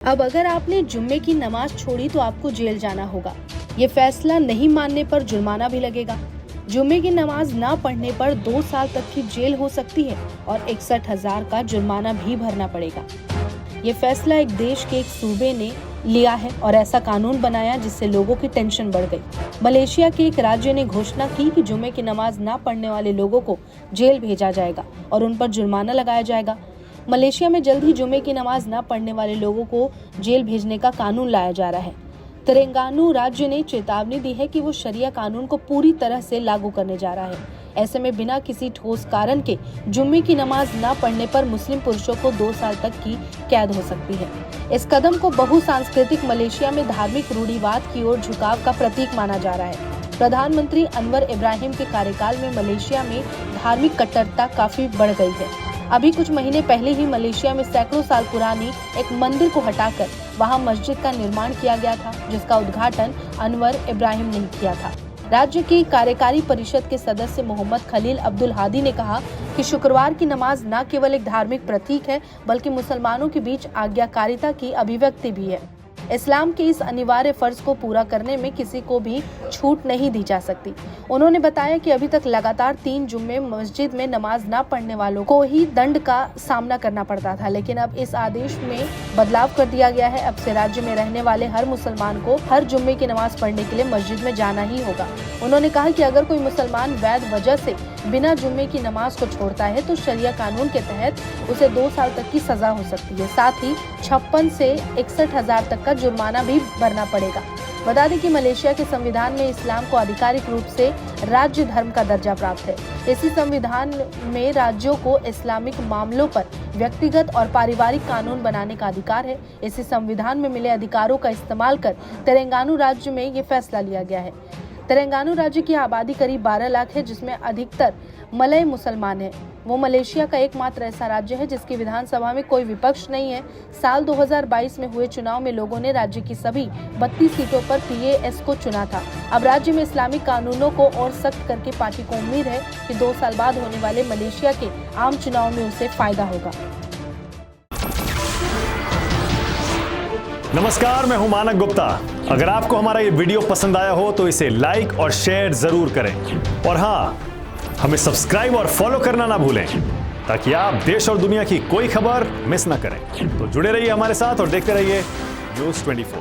अब अगर आपने जुम्मे की नमाज छोड़ी तो आपको जेल जाना होगा। ये फैसला नहीं मानने पर जुर्माना भी लगेगा। जुम्मे की नमाज ना पढ़ने पर 2 साल तक की जेल हो सकती है और 61,000 का जुर्माना भी भरना पड़ेगा। ये फैसला एक देश के एक सूबे ने लिया है और ऐसा कानून बनाया जिससे लोगों की टेंशन बढ़ गई। मलेशिया के एक राज्य ने घोषणा की कि जुम्मे की नमाज ना पढ़ने वाले लोगों को जेल भेजा जाएगा और उन पर जुर्माना लगाया जाएगा। मलेशिया में जल्द ही जुम्मे की नमाज न पढ़ने वाले लोगों को जेल भेजने का कानून लाया जा रहा है। तेलंगाना राज्य ने चेतावनी दी है कि वो शरिया कानून को पूरी तरह से लागू करने जा रहा है। ऐसे में बिना किसी ठोस कारण के जुम्मे की नमाज न पढ़ने पर मुस्लिम पुरुषों को 2 साल तक की कैद हो सकती है। इस कदम को बहुसांस्कृतिक मलेशिया में धार्मिक रूढ़िवाद की ओर झुकाव का प्रतीक माना जा रहा है। प्रधानमंत्री अनवर इब्राहिम के कार्यकाल में मलेशिया में धार्मिक कट्टरता काफी बढ़ गई है। अभी कुछ महीने पहले ही मलेशिया में सैकड़ों साल पुरानी एक मंदिर को हटाकर वहां मस्जिद का निर्माण किया गया था, जिसका उद्घाटन अनवर इब्राहिम ने किया था। राज्य की कार्यकारी परिषद के सदस्य मोहम्मद खलील अब्दुल हादी ने कहा कि शुक्रवार की नमाज न केवल एक धार्मिक प्रतीक है बल्कि मुसलमानों के बीच आज्ञाकारिता की अभिव्यक्ति भी है। इस्लाम के इस अनिवार्य फर्ज को पूरा करने में किसी को भी छूट नहीं दी जा सकती। उन्होंने बताया कि अभी तक लगातार 3 जुम्मे मस्जिद में नमाज न पढ़ने वालों को ही दंड का सामना करना पड़ता था, लेकिन अब इस आदेश में बदलाव कर दिया गया है। अब से राज्य में रहने वाले हर मुसलमान को हर जुम्मे की नमाज पढ़ने के लिए मस्जिद में जाना ही होगा। उन्होंने कहा कि अगर कोई मुसलमान वैध वजह से बिना जुम्मे की नमाज को छोड़ता है तो शरिया कानून के तहत उसे 2 साल तक की सजा हो सकती है। साथ ही 56 से 61,000 तक का जुर्माना भी भरना पड़ेगा। बता दें कि मलेशिया के संविधान में इस्लाम को आधिकारिक रूप से राज्य धर्म का दर्जा प्राप्त है। इसी संविधान में राज्यों को इस्लामिक मामलों पर व्यक्तिगत और पारिवारिक कानून बनाने का अधिकार है। इसी संविधान में मिले अधिकारों का इस्तेमाल कर तेलंगाना राज्य में ये फैसला लिया गया है। तेलंगाना राज्य की आबादी करीब 12 लाख है, जिसमें अधिकतर मलय मुसलमान हैं। वो मलेशिया का एकमात्र ऐसा राज्य है जिसकी विधानसभा में कोई विपक्ष नहीं है। साल 2022 में हुए चुनाव में लोगों ने राज्य की सभी 32 सीटों पर PAS को चुना था। अब राज्य में इस्लामिक कानूनों को और सख्त करके पार्टी को उम्मीद है कि 2 साल बाद होने वाले मलेशिया के आम चुनाव में उसे फायदा होगा। नमस्कार, मैं हूं मानक गुप्ता। अगर आपको हमारा ये वीडियो पसंद आया हो तो इसे लाइक और शेयर जरूर करें और हाँ, हमें सब्सक्राइब और फॉलो करना ना भूलें ताकि आप देश और दुनिया की कोई खबर मिस ना करें। तो जुड़े रहिए हमारे साथ और देखते रहिए न्यूज़ 24।